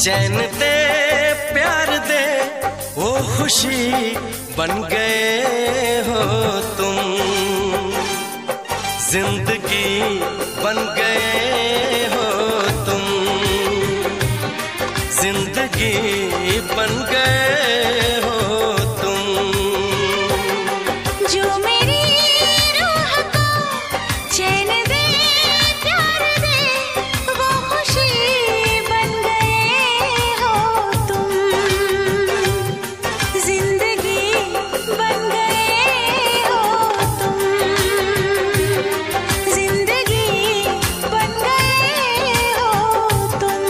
चैन दे प्यार दे वो खुशी बन गए हो तुम, जिंदगी बन गए हो तुम, जिंदगी बन गए हो तुम। जो मेरी रूह को चैन दे प्यार दे वो खुशी बन गए हो तुम, जिंदगी बन गए हो तुम, जिंदगी बन गए हो तुम।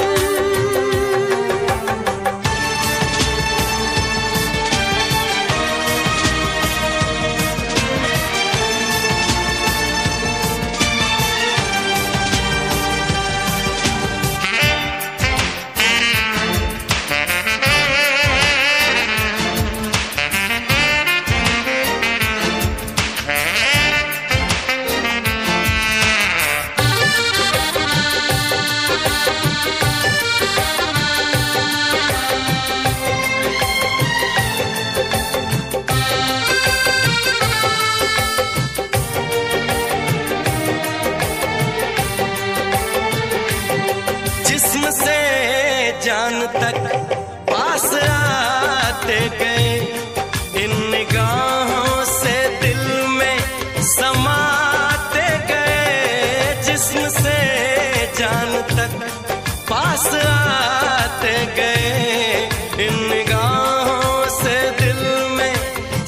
जिस्म से जान तक पास आते गए, इन निगाहों से दिल में समाते गए। जिस्म से जान तक पास आते गए, इन निगाहों से दिल में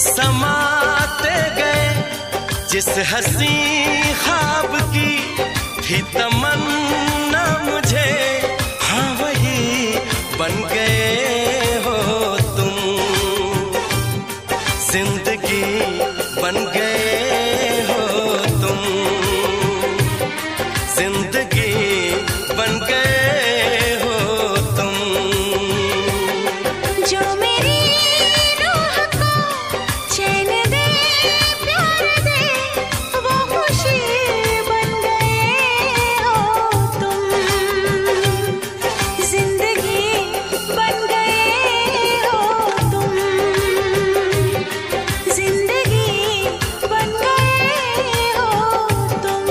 समाते गए। जिस हंसी ख्वाब की थी तमन्ना मुझे, हाँ वही बन गए हो तुम, जिंदगी बन गए हो तुम, जिंदगी बन गए हो तुम। जो मेरी रूह को चैन दे प्यार दे वो खुशी बन गए हो तुम, जिंदगी बन गए हो तुम, जिंदगी बन गए हो तुम।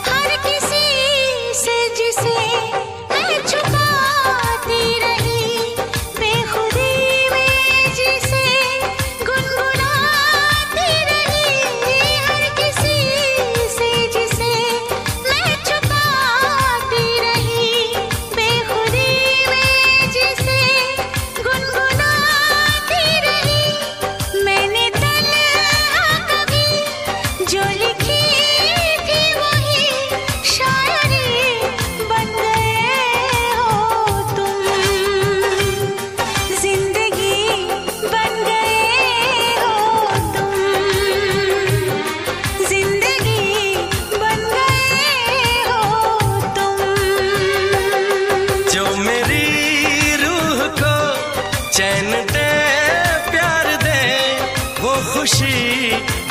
हर किसी से जिसे मैं छुपाती रही, बेखुदी में जिसे गुनगुनाती रही। हर किसी से जिसे मैं छुपाती रही, बेखुदी में जिसे गुनगुनाती रही। मैंने तन्हा कभी जो लिखी थी वही शायरी बन गए हो तुम, जिंदगी बन गए हो तुम, जिंदगी बन गए हो तुम। जो मेरी रूह को चैन दे प्यार दे वो खुशी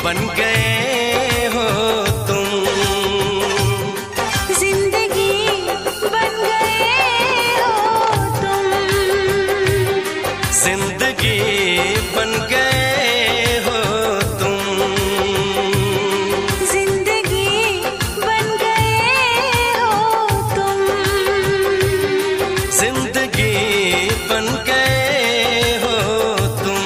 बन गए हो तुम, जिंदगी बन गए हो तुम, जिंदगी बन गए हो तुम, जिंदगी बन गए हो तुम, जिंदगी बन गए हो तुम।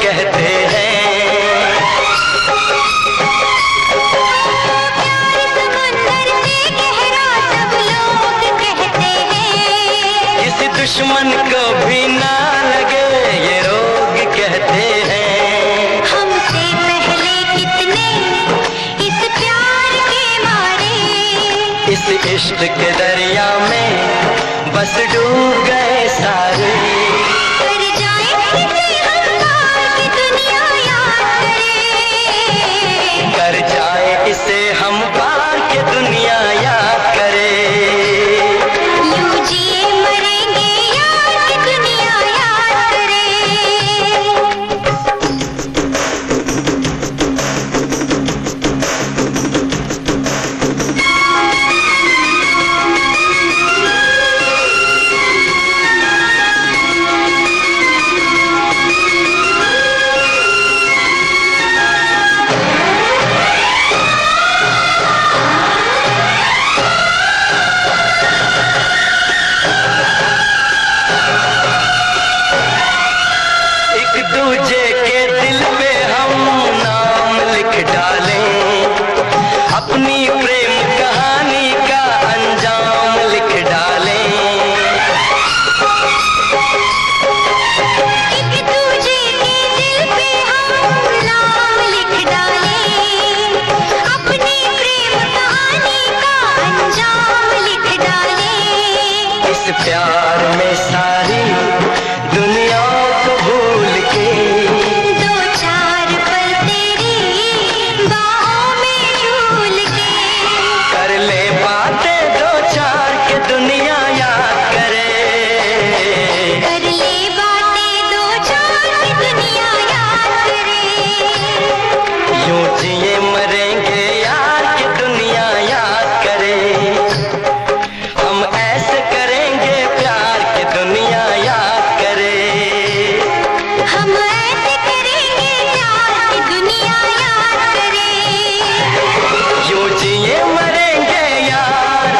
कहते हैं। दुश्मन को भी ना लगे ये रोग कहते हैं। हमसे पहले कितने इस प्यार के मारे, इस इश्क के दरिया में बस डूब गए सारे। कर जाए इसे हम पार के दुनिया याद करे, कर जाए इसे हम पार के दुनिया याद करे। दूजे के दिल पे हम नाम लिख डालें, अपनी प्रेम कहानी का अंजाम लिख डालें। एक दूजे के दिल पे हम नाम लिख डालें, अपनी प्रेम कहानी का अंजाम लिख डालें। इस प्यार में सारी दुनिया को भूल के दो चार पल तेरी बाहों में झूल के कर ले बातें दो चार के दुनिया याद करे। कर ले बातें दो चार की दुनिया याद करे। यूं जिए मरेंगे यार की दुनिया याद करे। हम ऐसे करेंगे प्यार की दुनिया याद करे। हम ऐसे करेंगे प्यार की दुनिया याद करे। यूं जिए मरेंगे यार,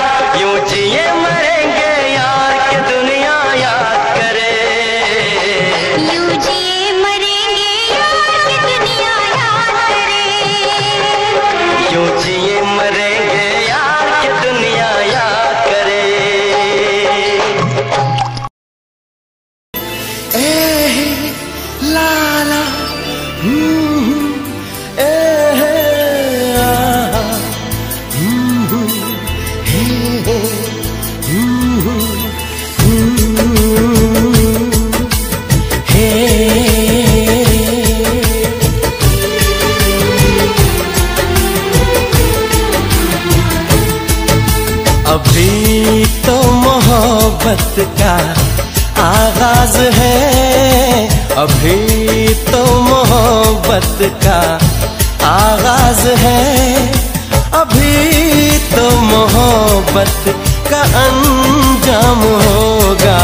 यूं जिए मरेंगे यार की दुनिया याद करे। यूं जिए मरेंगे यार की दुनिया याद करे। यूं जिए मरेंगे यार की दुनिया याद करे। ला ला अभी तो मोहब्बत का आगाज है, अभी तो मोहब्बत का आगाज है, अभी तो मोहब्बत का अंजाम होगा।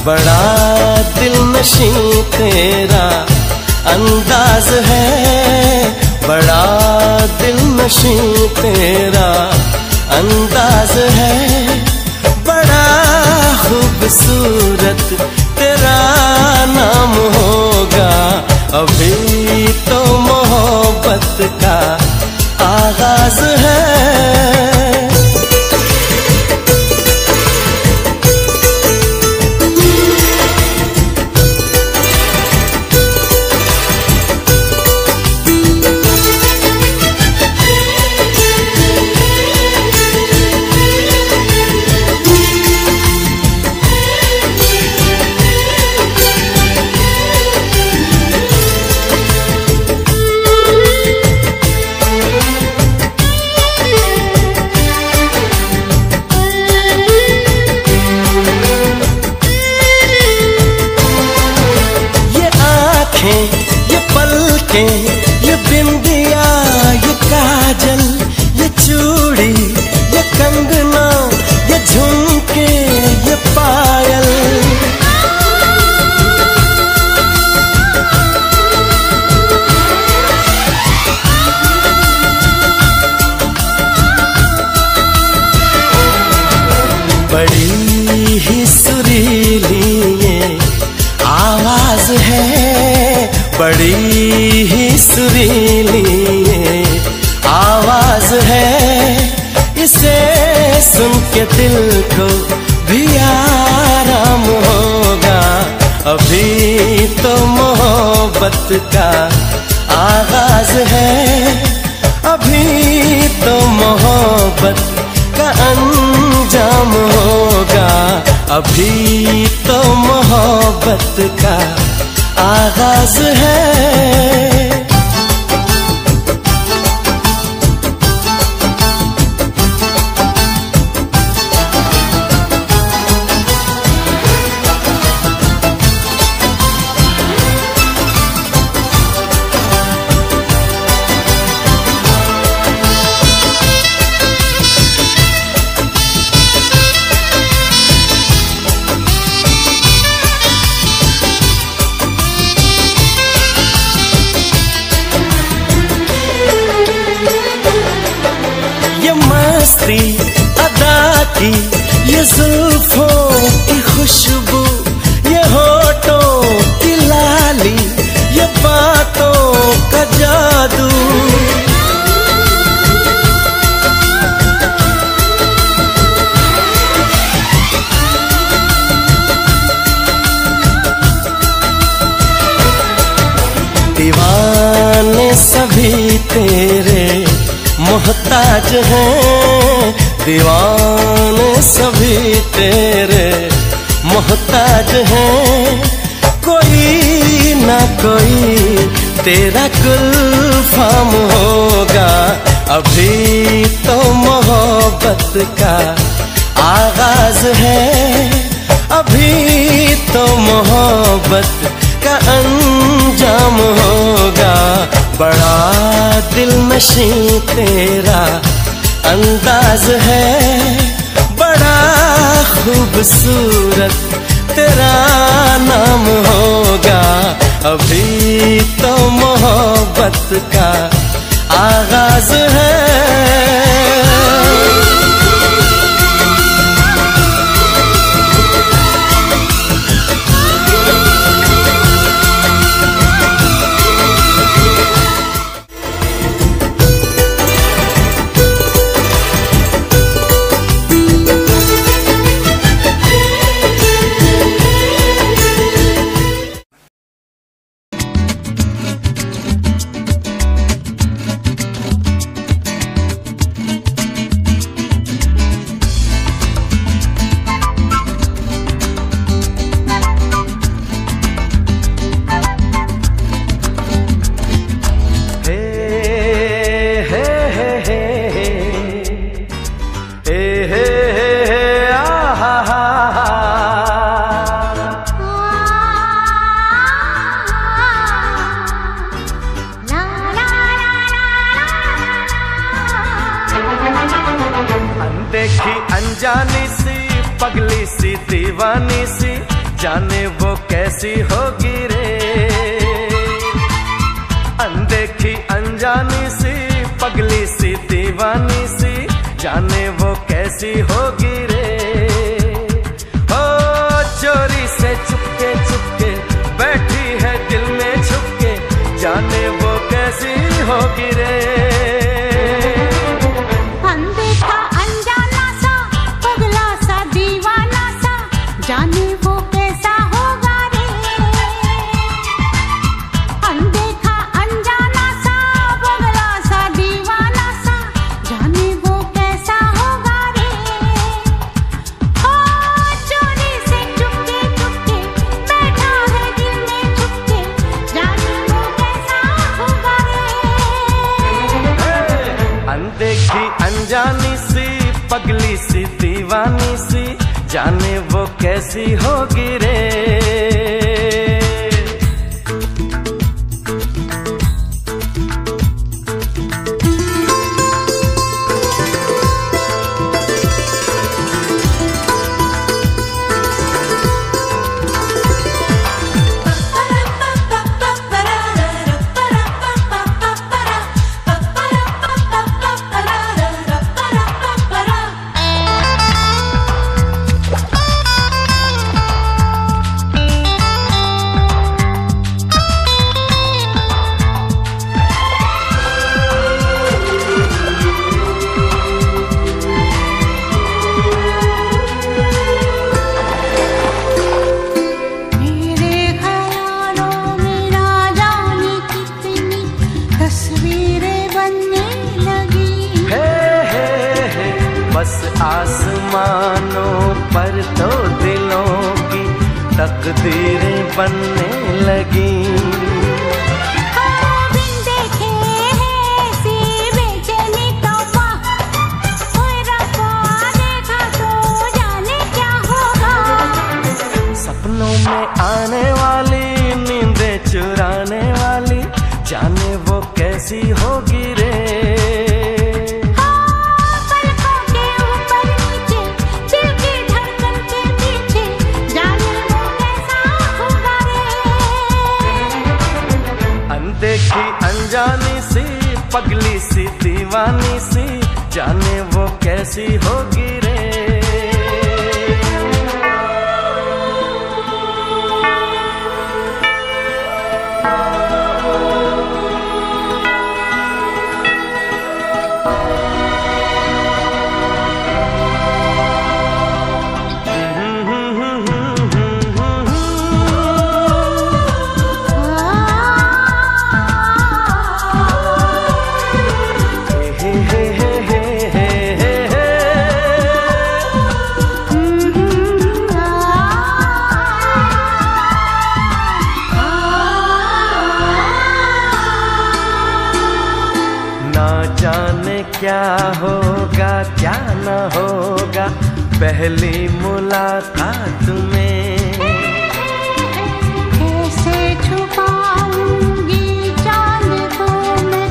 बड़ा दिलनशीं तेरा अंदाज है, बड़ा दिलनशीं तेरा अंदाज है, बड़ा खूबसूरत तेरा नाम होगा। अभी तो मोहब्बत का आगाज है। ये पलकें, ये बिंदिया, ये काजल, ये चूड़ी, ये कंगना, ये झुमके, ये पायल, बड़ी ही सुरीली ये आवाज है, बड़ी ही सुरीली ये आवाज है, इसे सुन के दिल को भी आराम होगा। अभी तो मोहब्बत का आगाज है, अभी तो मोहब्बत का अंजाम होगा। अभी तो मोहब्बत का आगाज है। अदा की ये जुल्फों की खुशबू, ये होठों की लाली, ये बातों का जादू, दीवाने सभी तेरे मोहताज हैं, दीवाने सभी तेरे मोहताज हैं। कोई ना कोई तेरा गुलफाम होगा। अभी तो मोहब्बत का आगाज है, अभी तो मोहब्बत का अंजाम होगा। बड़ा दिलनशीं तेरा अंदाज है, बड़ा खूबसूरत तेरा नाम होगा। अभी तो मोहब्बत का आगाज है। देखी अनजानी सी पगली सी दीवानी सी, जाने वो कैसी होगी रे। अनदेखी अनजानी सी पगली सी दीवानी सी, जाने वो कैसी होगी रे। ओ चोरी से चुपके चुपके बैठी है दिल में छुपके, जाने वो कैसी होगी रे। जाने वो कैसा होगा रे। अनदेखा अनजाना सा बगला सा दीवाना सा, जाने वो कैसा होगा रे। ओ चोरी से चुपके चुपके बैठा है दिल में छुपके, जाने वो कैसा होगा रे। अनदेखी अनजानी सी पगली सी दीवानी सी, जाने वो कैसी होगी रे। आसमानों पर तो दिलों की तकदीरें बनने लगी। सपनों में आने वाली नींदें चुराने वाली जाने वो कैसी होगी रे। अनदेखी अनजानी सी पगली सी दीवानी सी जाने वो कैसी होगी रे। क्या होगा क्या न होगा पहली मुलाकात में। कैसे छुपाऊंगी चांद को मैं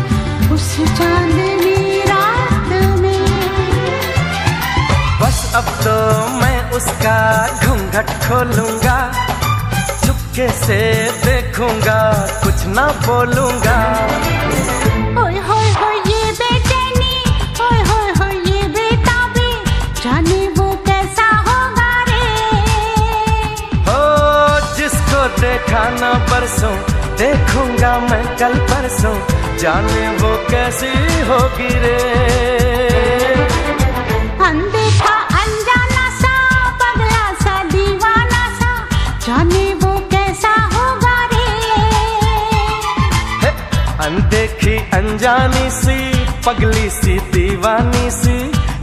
उस चांदनी रात में। बस अब तो मैं उसका घूंघट खोलूंगा, चुपके से देखूंगा, कुछ ना बोलूंगा। ओए होए होए ये बेचैनी, ओए होए होए ये बेताबी, जाने वो कैसा होगा रे। हो जिसको देखा ना परसों देखूंगा मैं कल परसों, जाने वो कैसी होगी रे। अनदेखा अनजाना सा पगला सा दीवाना सा, जाने वो कैसा होगा रे। अनदेखी अनजानी सी पगली सी दीवानी सी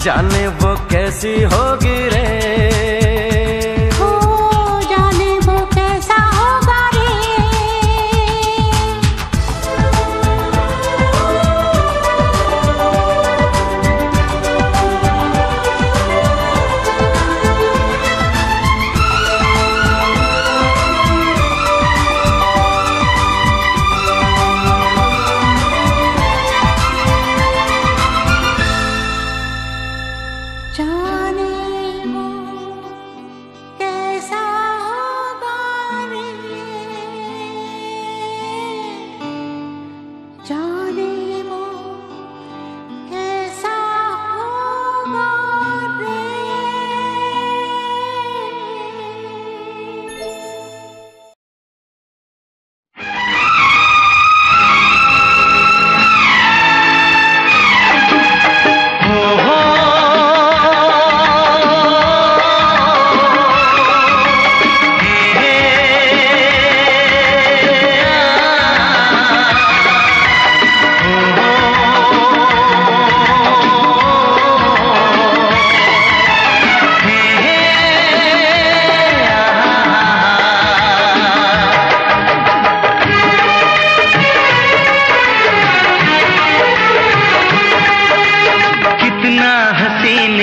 जाने वो कैसी होगी रे। हो जाने वो कैसा होगा रे।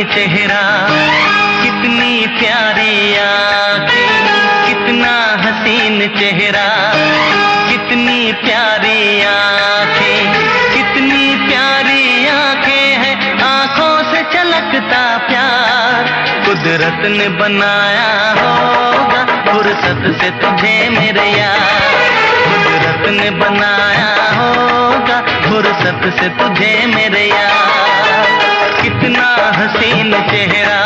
चेहरा कितनी प्यारी आँखें, कितना हसीन चेहरा कितनी प्यारी आँखें, कितनी प्यारी आँखें हैं, आँखों से छलकता प्यार कुदरत ने बनाया होगा फुर्सत से तुझे मेरे यार। कुदरत ने बनाया होगा फुर्सत से तुझे मेरे यार। कितना हसीन चेहरा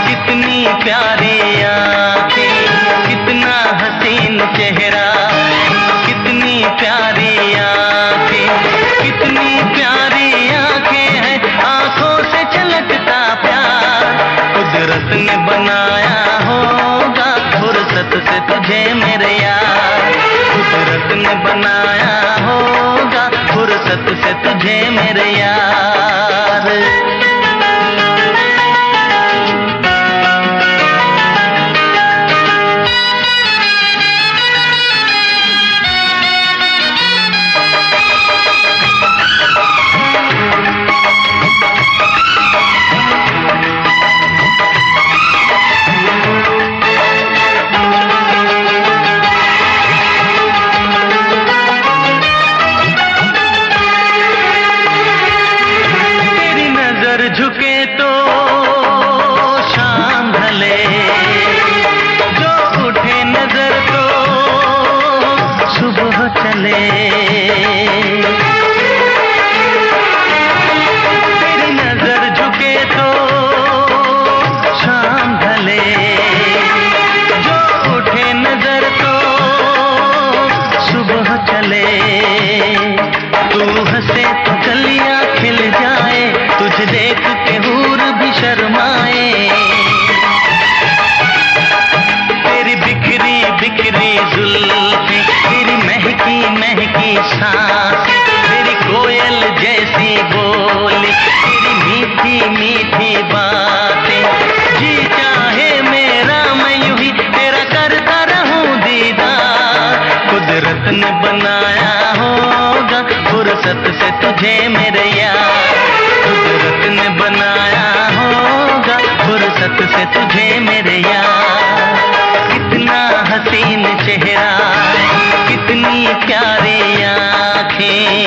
कितनी प्यारी आँखें, कितना हसीन चेहरा कितनी प्यारी आँखें, कितनी प्यारी आँखें हैं, आँखों से छलकता प्यार कुदरत ने बनाया होगा फुर्सत से तुझे मेरे यार। कुदरत ने बनाया होगा फुर्सत से तुझे मेरे यार। तेरी नजर झुके तो शाम ढले, जो उठे नजर तो सुबह चले। तू हंसे तो कलियां खिल जाए, तुझे देख के हूर भी शर्माए। तेरी बिखरी बिखरी जुल्फें, तेरी महकी महकी सांसें, तेरी कोयल जैसी बोली, तेरी मीठी मीठी बातें। जी चाहे मेरा मैं यूं ही तेरा करता रहूं दीदार। कुदरत ने बनाया होगा फुर्सत से तुझे मेरे यार, कुदरत ने बनाया होगा फुर्सत से तुझे मेरे यार। कितना हसीन चेहरा, कितनी प्यारी आँखें।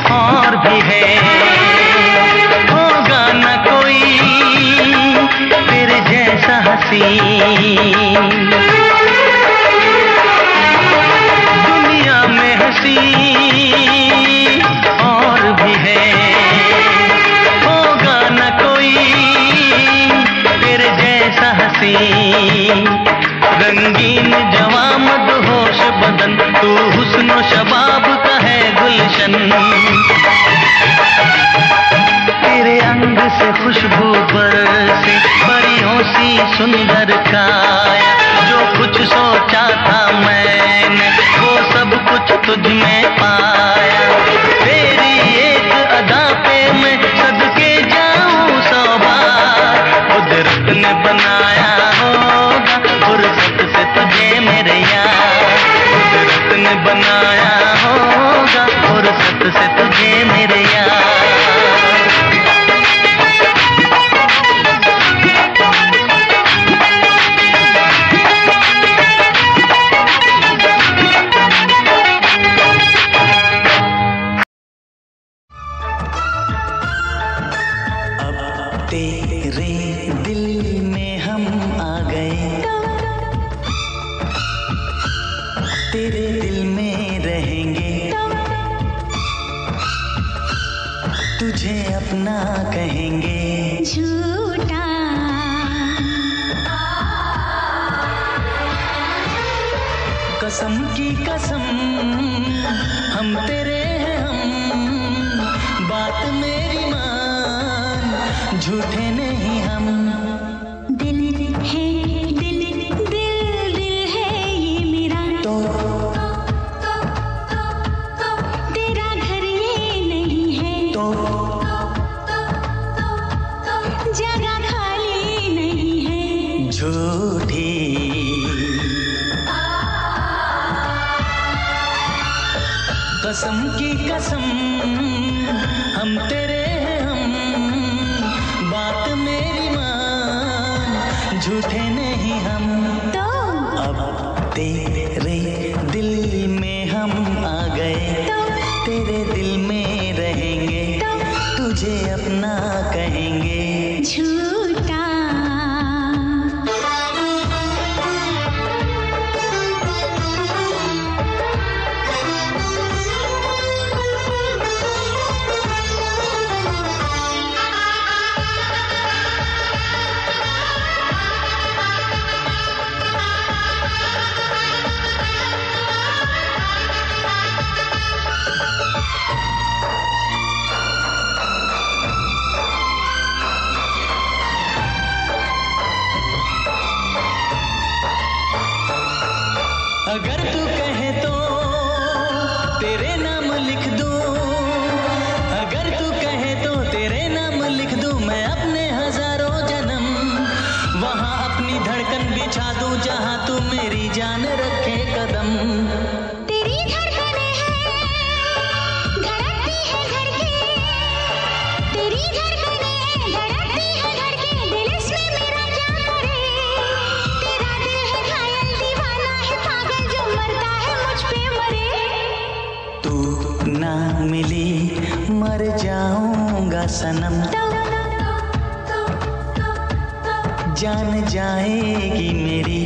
और भी है, होगा न कोई तेरे जैसा हसीन। दुनिया में हसी और भी है, होगा न कोई तेरे जैसा हसीन। रंगीन जवां मदहोश बदन, तू हुस्न शबाब का है गुलशन। तेरे अंग से खुशबू बरसे, परियों सी सुंदर काया। जो कुछ सोचा था मैंने वो सब कुछ तुझ में पाया। तेरी एक अदा पे मैं सदके जाऊं 100 बार। कुदरत ने बनाया होगा फुर्सत से तुझे मेरे यार, कुदरत ने बनाया होगा फुर्सत से तुझे मेरे यार। अब तेरे दिल में हम आ गए, तेरे दिल में रहेंगे। तुझे अपना कहेंगे। झूठा कसम की कसम हम तेरे हैं हम, बात मेरी मान, झूठे नहीं हम। दिल है दिल दिल दिल है ये मेरा, तो तेरा घर ये नहीं है, तो जगह खाली नहीं है। झूठी कसम की कसम हम तेरे हैं हम, बात मेरी मान, झूठे नहीं हम। तो अब तेरे दिल में हम आ गए, तेरे दिल में रहेंगे। तुझे अपना कहेंगे। झूठा धड़कन बिछा दूं जहां तू मेरी जान रखे कदम। तेरी धड़कनें हैं, धड़कती है धड़के, तेरी धड़कनें हैं, धड़कती है धड़के, दिल इसमें मेरा क्या करे। तेरा दिल है घायल, दीवाना है पागल, जो मरता है मुझ पे मरे। तू ना मिली मर जाऊंगा सनम, जान जाएगी मेरी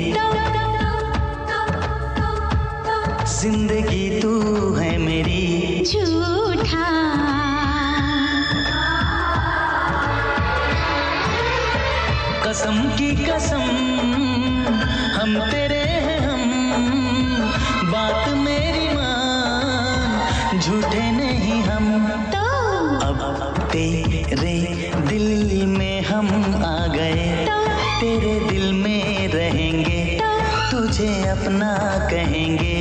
जिंदगी तू है मेरी। झूठा कसम की कसम हम तेरे हैं हम, बात मेरी मान, झूठे नहीं हम। तो अब तेरे दिल में हम आ गए, तेरे दिल में रहेंगे, तुझे अपना कहेंगे।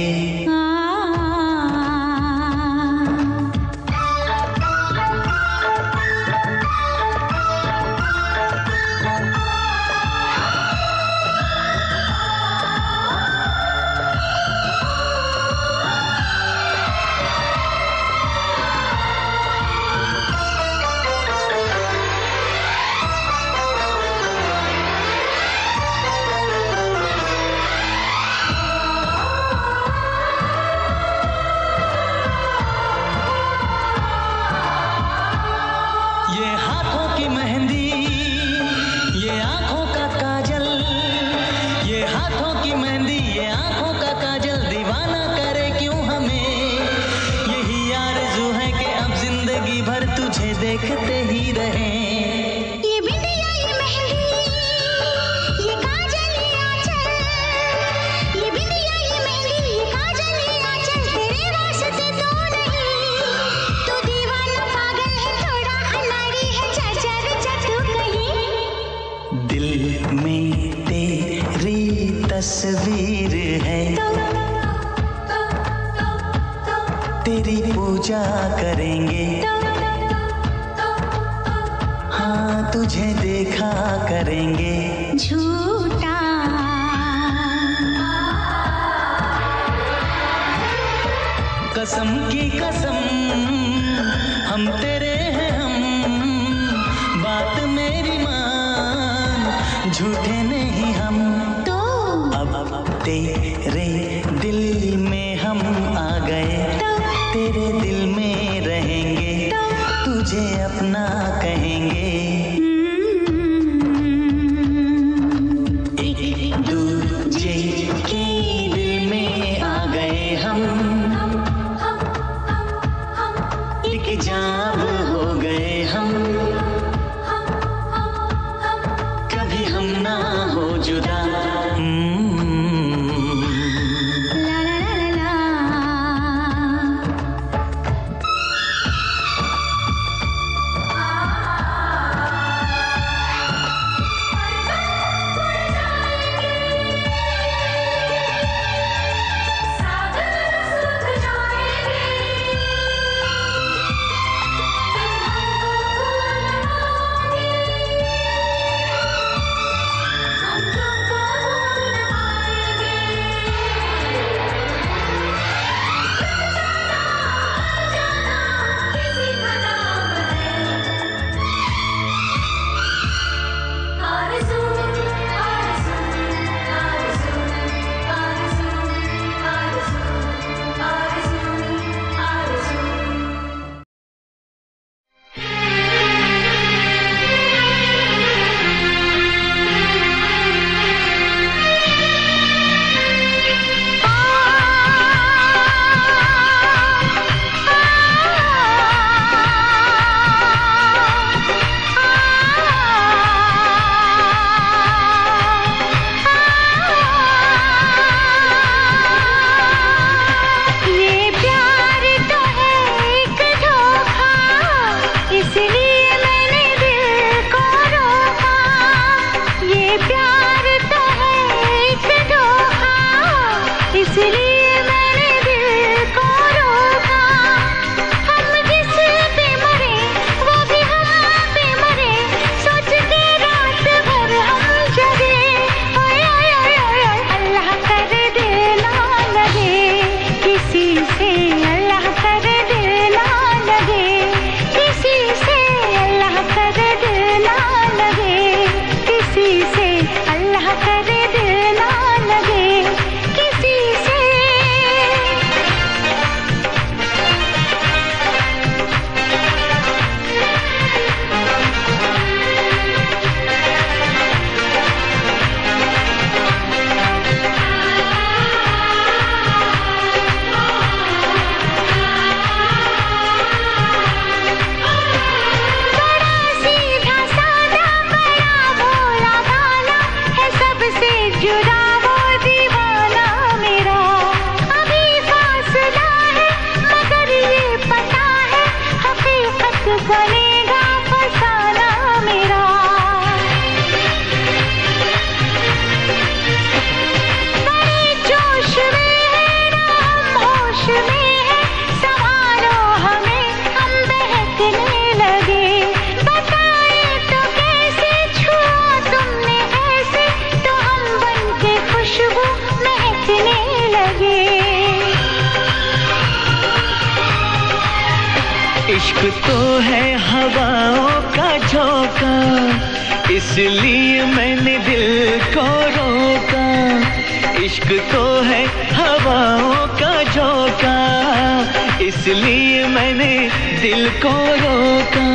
देखते ही रहें। ये बिंदिया ये मेहंदी ये काजल ये आंचल, ये बिंदिया ये मेहंदी ये काजल ये आंचल, तेरे वास्ते तो नहीं। तू दीवाना पागल है, थोड़ा अनाड़ी है, चर्चा तू कहीं। दिल में तेरी तस्वीर है, तेरी पूजा करेंगे, हाँ तुझे देखा करेंगे। झूठा कसम की कसम हम तेरे हैं हम, बात मेरी मान, झूठे नहीं हम। तो अब तेरे दिल में हम आ गए, तेरे दिल में रहेंगे, तुझे अपना कहेंगे। एक दूजे के दिल में आ गए हम, एक जान हो गए हम, कभी हम ना हो जुदा। है हवाओं का झोंका, इसलिए मैंने दिल को रोका। इश्क तो है हवाओं का झोंका, इसलिए मैंने दिल को रोका।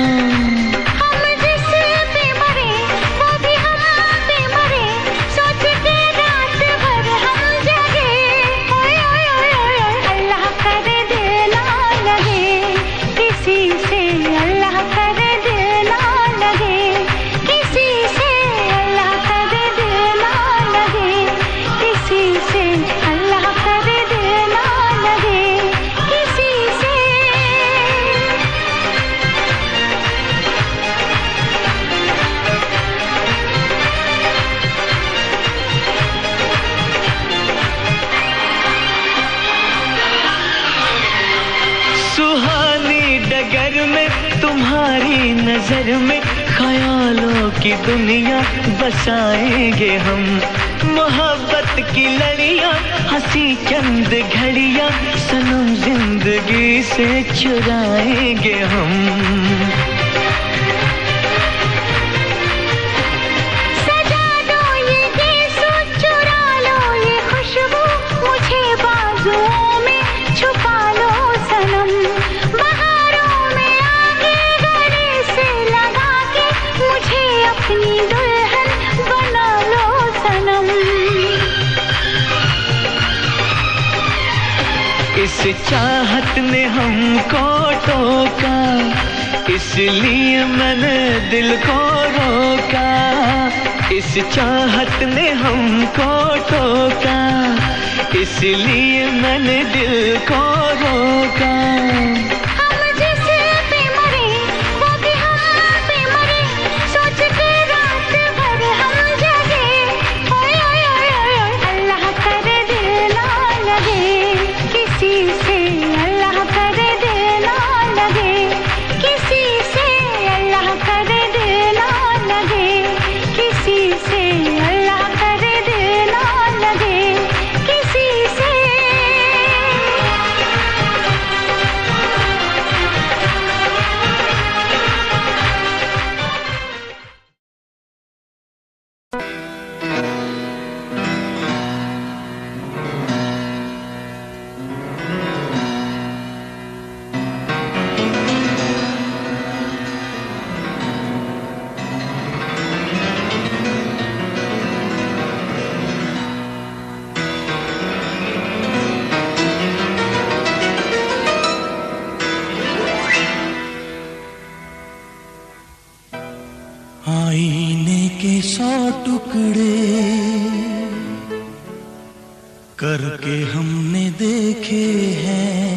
तुम्हारी नजर में ख्यालों की दुनिया बसाएंगे हम। मोहब्बत की लड़ियां हंसी चंद घड़ियां सनम जिंदगी से चुराएंगे हम। सजा दो ये गीत, चुरा लो ये खुशबू, मुझे बाजुओं में छुपा लो सनम। अपनी दुल्हन बना लो सनम। इस चाहत ने हमको टोका, इसलिए मैंने दिल को रोका। इस चाहत ने हमको टोका, इसलिए मैंने दिल को रोका। आईने के 100 टुकड़े करके हमने देखे हैं।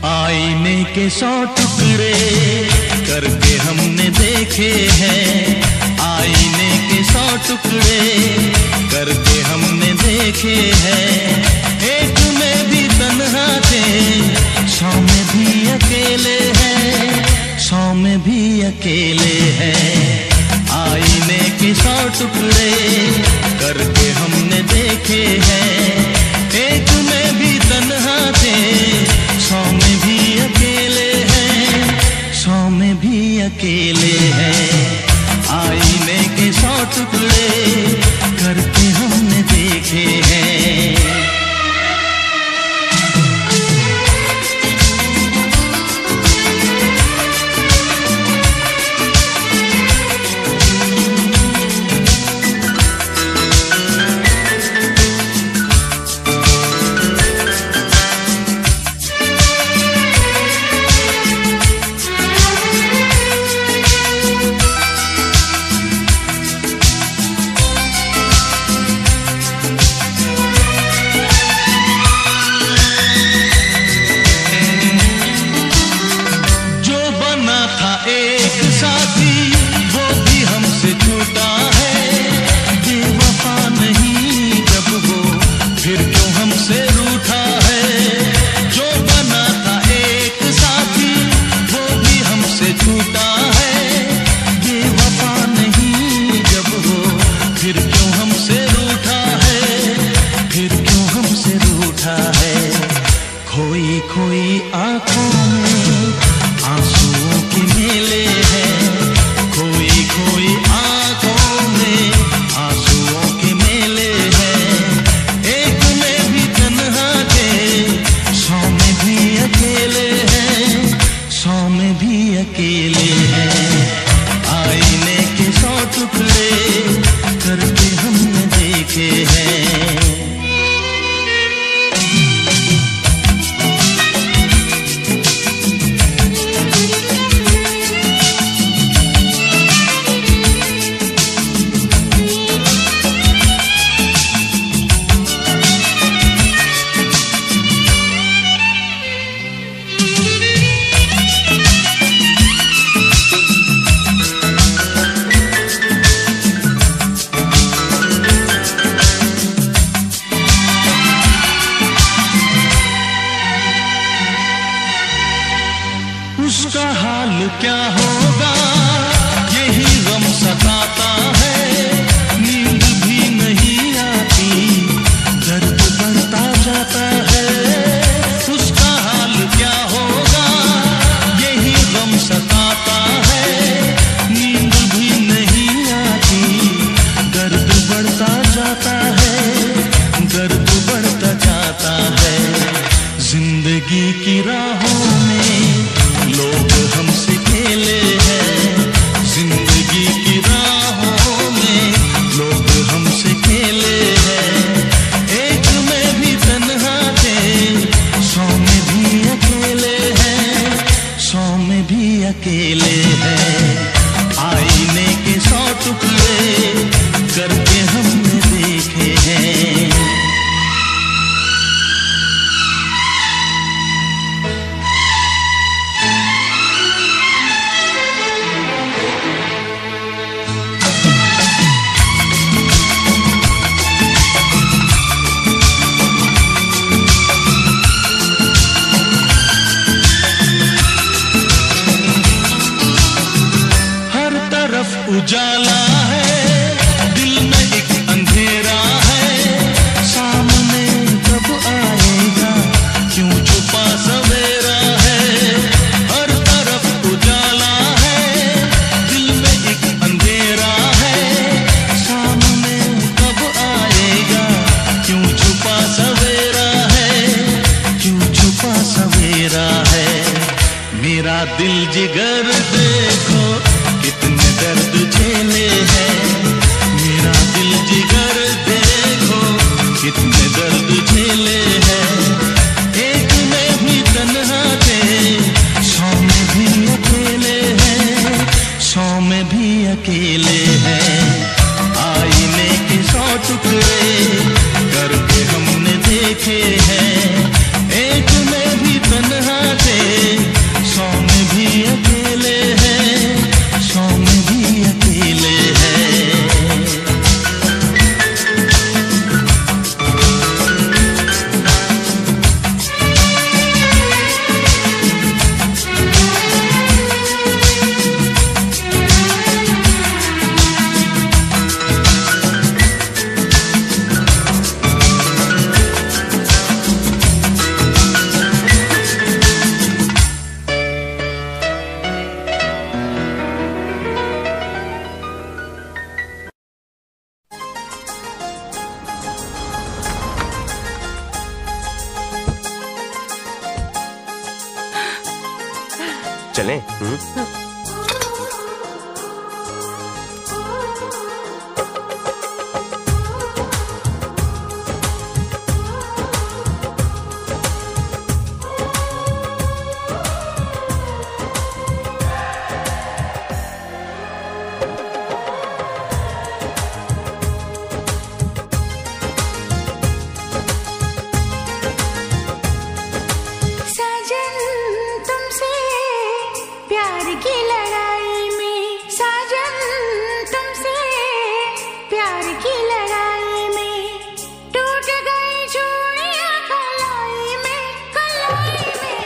आईने के 100 टुकड़े करके हमने देखे हैं। आईने के 100 टुकड़े करके हमने देखे हैं। एक में भी तन्हा थे, 100 में भी अकेले हैं, 100 में भी अकेले हैं। आईने के 100 टुकड़े करके हमने देखे हैं। एक में भी तन्हा थे, 100 में भी अकेले हैं, 100 में भी अकेले हैं। आईने के 100 टुकड़े करके हमने देखे हैं। उजाला है, दिल में एक अंधेरा है, सामने कब आएगा, क्यों छुपा सवेरा है। हर तरफ उजाला है, दिल में एक अंधेरा है, सामने कब आएगा, क्यों छुपा सवेरा है, क्यों छुपा सवेरा है। मेरा दिल जिगर देखो कितने दर्द झेले हैं, मेरा दिल जिगर देखो कितने दर्द झेले हैं। एक में भी तन्हा थे, 100 में भी अकेले हैं, 100 में भी अकेले हैं। आईने के 100 टुकड़े करके हमने देखे हैं, एक में भी तन्हा थे, 100 में भी अकेले हैं, 100 में भी अकेले हैं। चलें? साजन तुमसे प्यार की लड़ाई में, साजन तुमसे प्यार की लड़ाई में टूट गई चूड़ियां कलाई में, कलाई में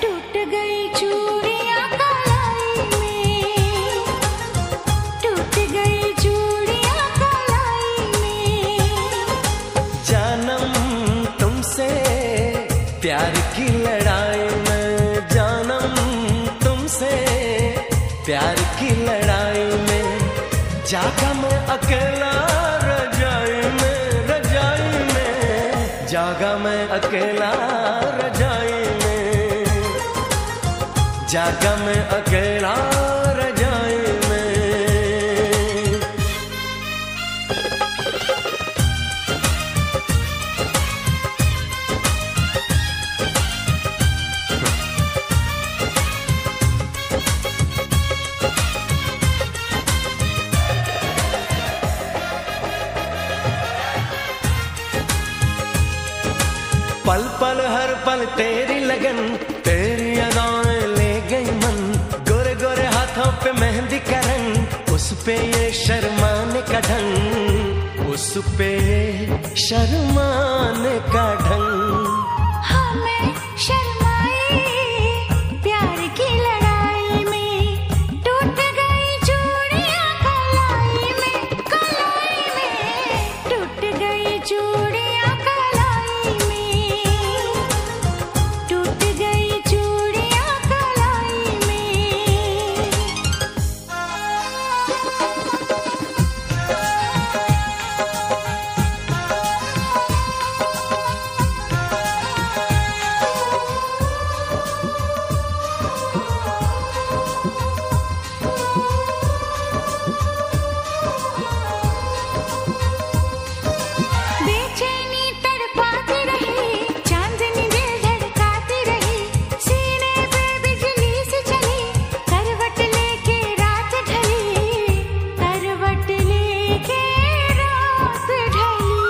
टूट गई चूड़ियां कलाई में, टूट गई चूड़ियां कलाई में। जानम तुमसे प्यार की लड़ाई में, जानम तुमसे प्यार की लड़ाई में जागा मैं अकेला रजाई में, रजाई में जागा मैं अकेला रजाई में, जागा मैं अकेला रजाई में। पल पल हर पल तेरी लगन, तेरी अदाएं ले गई मन, गोरे गोरे हाथों पे मेहंदी का रंग, उस पे ये शर्माने का ढंग, उस पे ये शर्माने का ढंग। हमें शर्माए प्यार की लड़ाई में टूट गई चूड़ियां कलाई में, कलाई में टूट गई चूड़ियां कलाई में, टूट गई चूड़ियां कलाई में। बेचैनी तड़पाती रही, चांदनी दिल धड़काती रही, सीने पे बिजली से चली, करवट लेके रात ढली, करवट लेके रात ढली।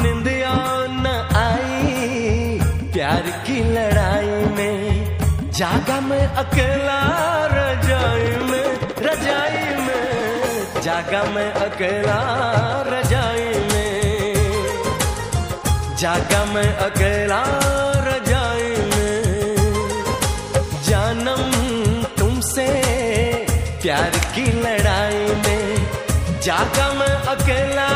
निंदिया न आई प्यार की लड़ाई में, जागा मैं अकेला रजाई में, रजाई में जागा मैं अकेला रजाई में, जागा मैं अकेला रजाई में। जानम तुमसे प्यार की लड़ाई में जागा मैं अकेला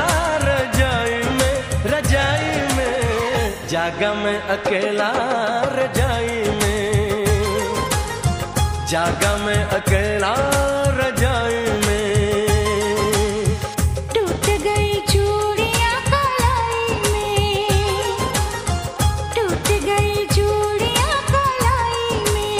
रजाई में, रजाई में जागा मैं अकेला रजाई में, जागा मैं अकेला रजाई में। टूट गई चूड़ियां कलाई में, टूट गई चूड़ियां कलाई में।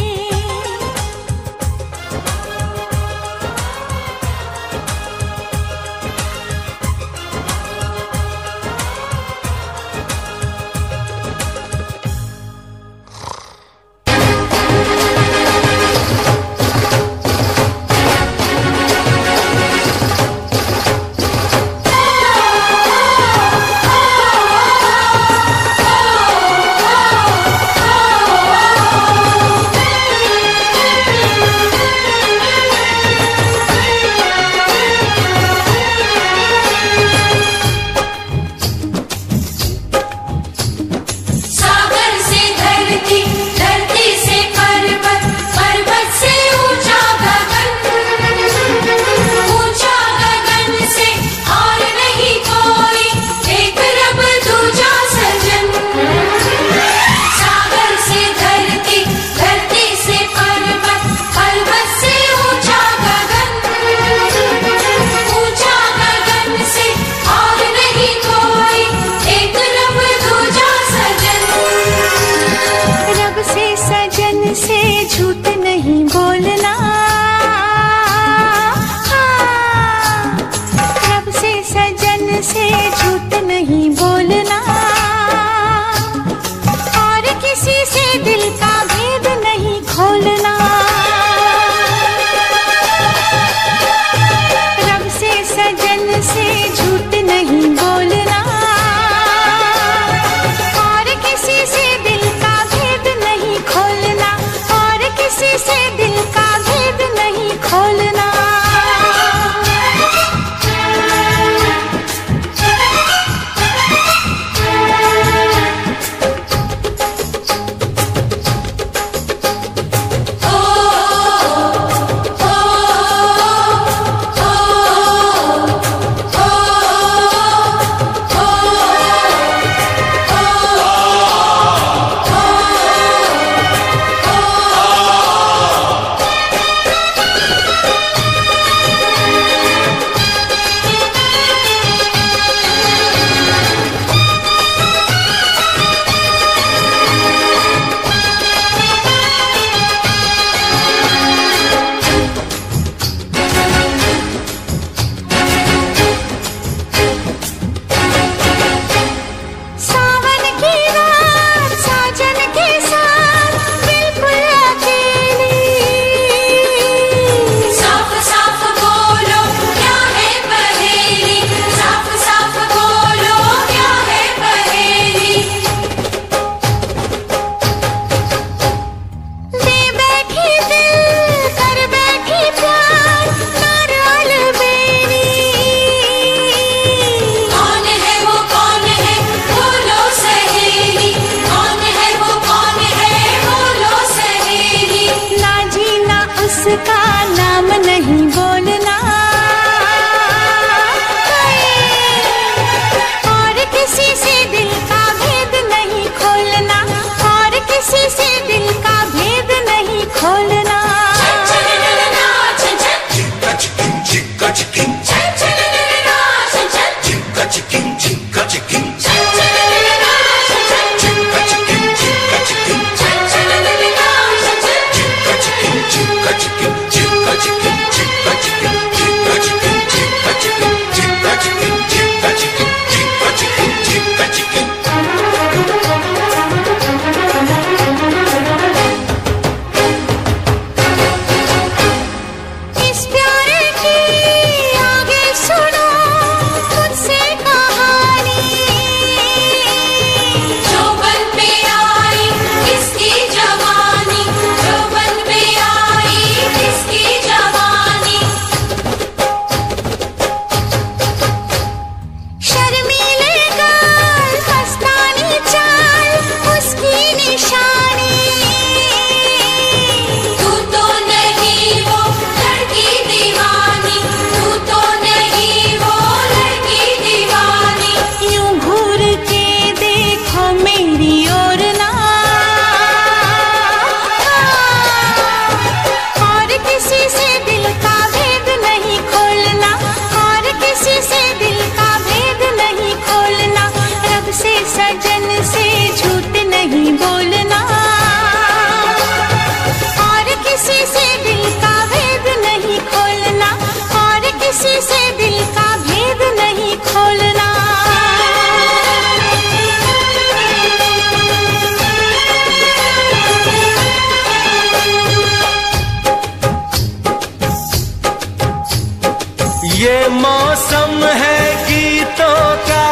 मौसम है गीतों का,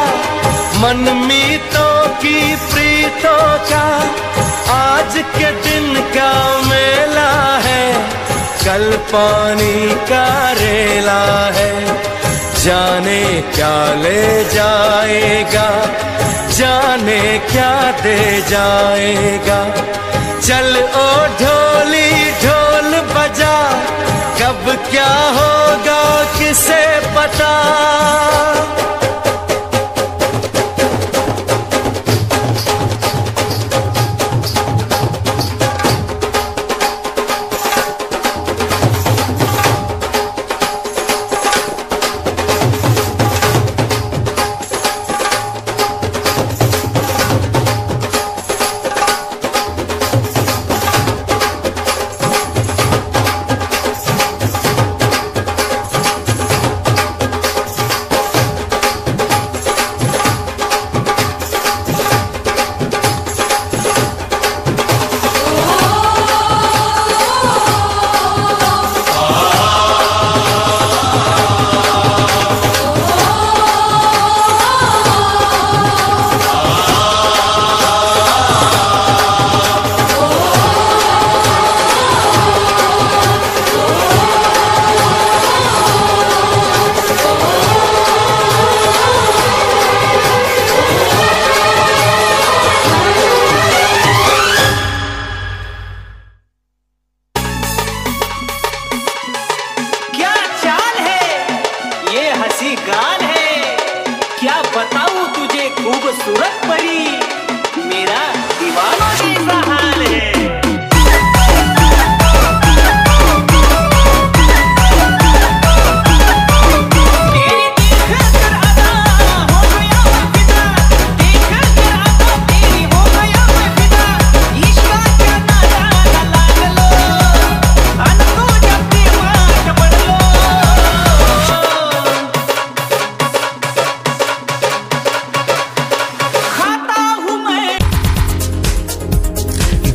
मनमीतों की प्रीतों का, आज के दिन का मेला है, कल पानी का रेला है। जाने क्या ले जाएगा, जाने क्या दे जाएगा। चल ओ ढोली ढोल बजा, कब क्या होगा किसे पता। खूबसूरत परी, मेरा दीवाना जैसा हाल है।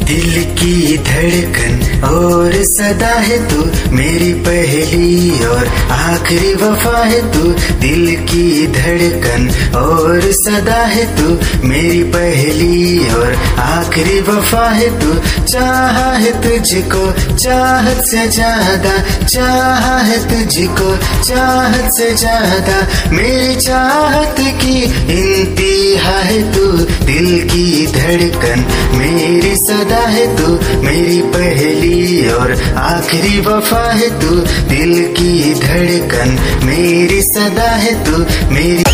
दिल की धड़कन और सदा है तू, मेरी पहली और आखिरी वफा है तू। दिल की धड़कन और सदा है तू, मेरी पहली और आखिरी वफा है तू। चाहा है तुझको चाहत से ज्यादा, चाहा है तुझको चाहत से ज्यादा, मेरी चाहत की इंतहा है तू। दिल की धड़कन मेरी सदा है तू, मेरी पहली और आखिरी वफा है तू। दिल की धड़कन मेरी सदा है तू, मेरी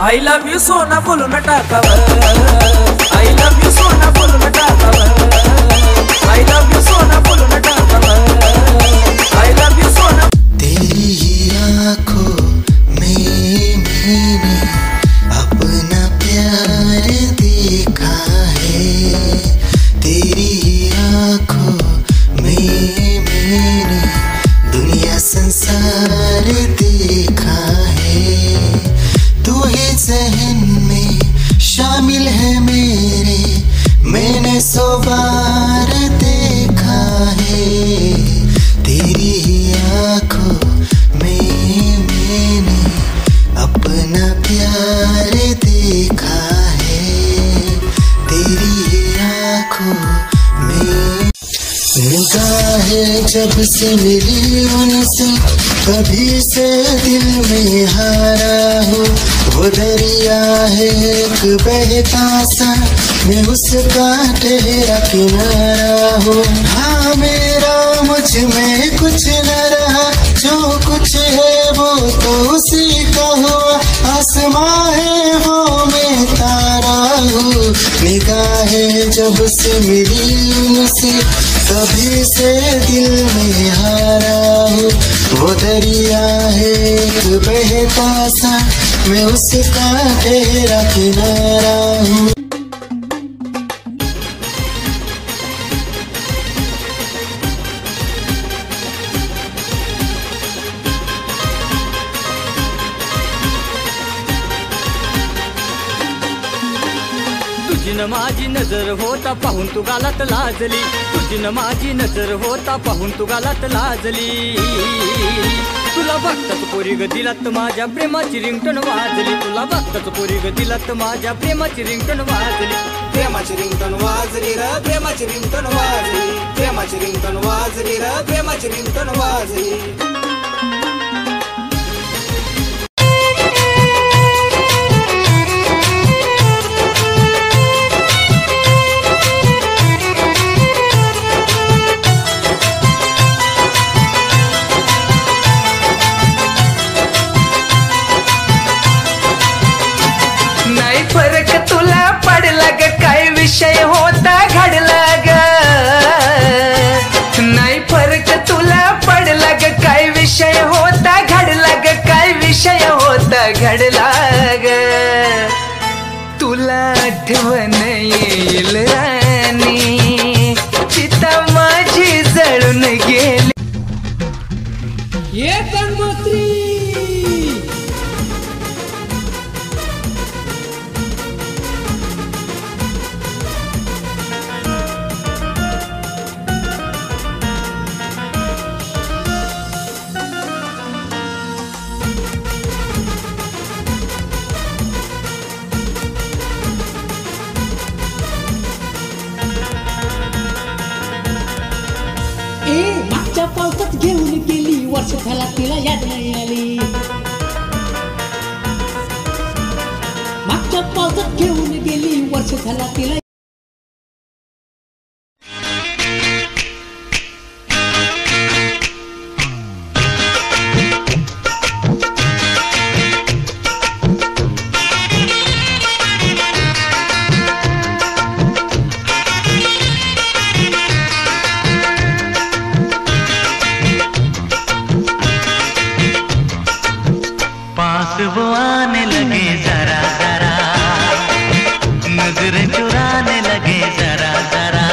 I love you सोना फुल में टाकावर, I love you सोना फुल में टाकावर, I love you सोना फुल में टाकावर, I love you सोना। तेरी ही आँखों में मैंने अपना प्यार देखा है। तेरी ही आँखों में मैंने दुनिया संसार देखा है। तू ही ज़हन में शामिल है मेरे, मैंने 100 बार देखा है। तेरी ही आँखों में मैंने अपना प्यार देखा है। तेरी ही आँखों में निगाहें जब से मिली उनसे, कभी से दिल में हारा हूँ। वो दरिया है एक बहता सा, मैं उसका ठहरा किनारा हूँ। हाँ मेरा मुझ में कुछ न रहा, जो कुछ है वो तो उसी का हुआ। आसमां है वो मैं तारा हूँ, निगाह है जब से मिली उनसे, कभी से दिल में हारा हूँ। वो दरिया है एक बहता सा, मैं उसका ठहरा किनारा हूँ। तुझी न माझी नजर होता पाहून तू गालात लाजली, तुझी न माझी नजर होता पाहून तू गालात लाजली। तुला बघताच पोरी ग दिलात माझ्या प्रेमाची रिंगटोन वाजली, तुला बघताच पोरी ग दिलात माझ्या प्रेमाची रिंगटोन वाजली। प्रेमाची रिंगटोन वाजली र, प्रेमाची रिंगटोन वाजली, प्रेमाची रिंगटोन वाजली र, प्रेमाची रिंगटोन वाजली। फरक तुला पडला ग, काय विषय होता घडला ग, नाही फरक तुला पडला ग, काय विषय होता घडला ग, काय विषय होता घडला ग। तुला आठवण येईल राणी, चिता माझी जळून गेली। ये गंगोत्री मागच्या पावसात घेऊन गेली, वर्ष झाला तिला याद नाही आली। मागच्या पावसात घेऊन गेली, वर्ष झाला तिला। पास वो आने लगे जरा जरा, नजरें चुराने लगे जरा जरा,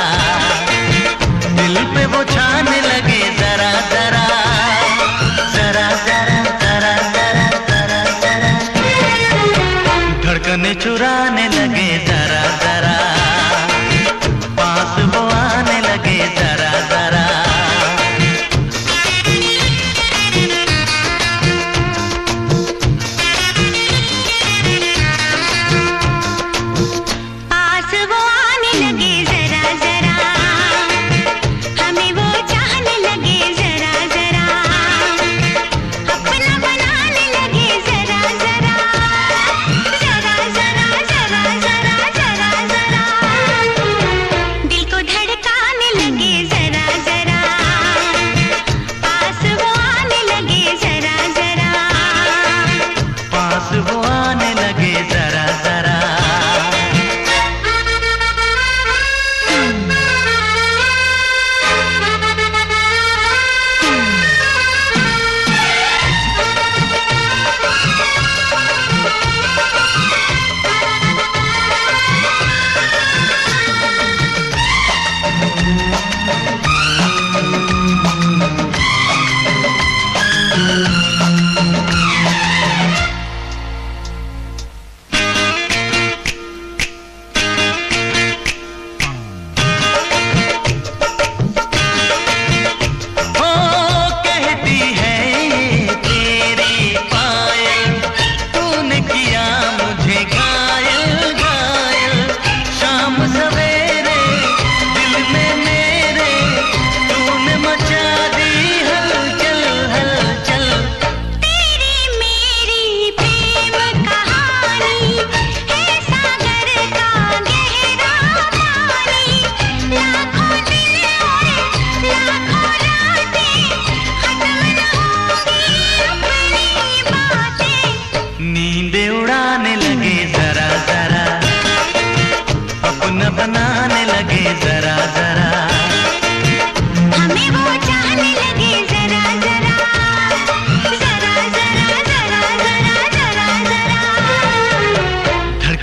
दिल पे वो छाने लगे जरा जरा, जरा जरा जरा जरा जरा जरा, धड़कने चुराने लगे जरा जरा, पास वो आने लगे जरा जरा।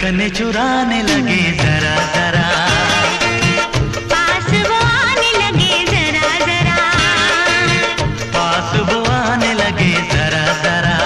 धड़कने चुराने लगे जरा जरा, पास वो आने लगे जरा जरा, पास वो आने लगे जरा जरा।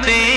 तेरे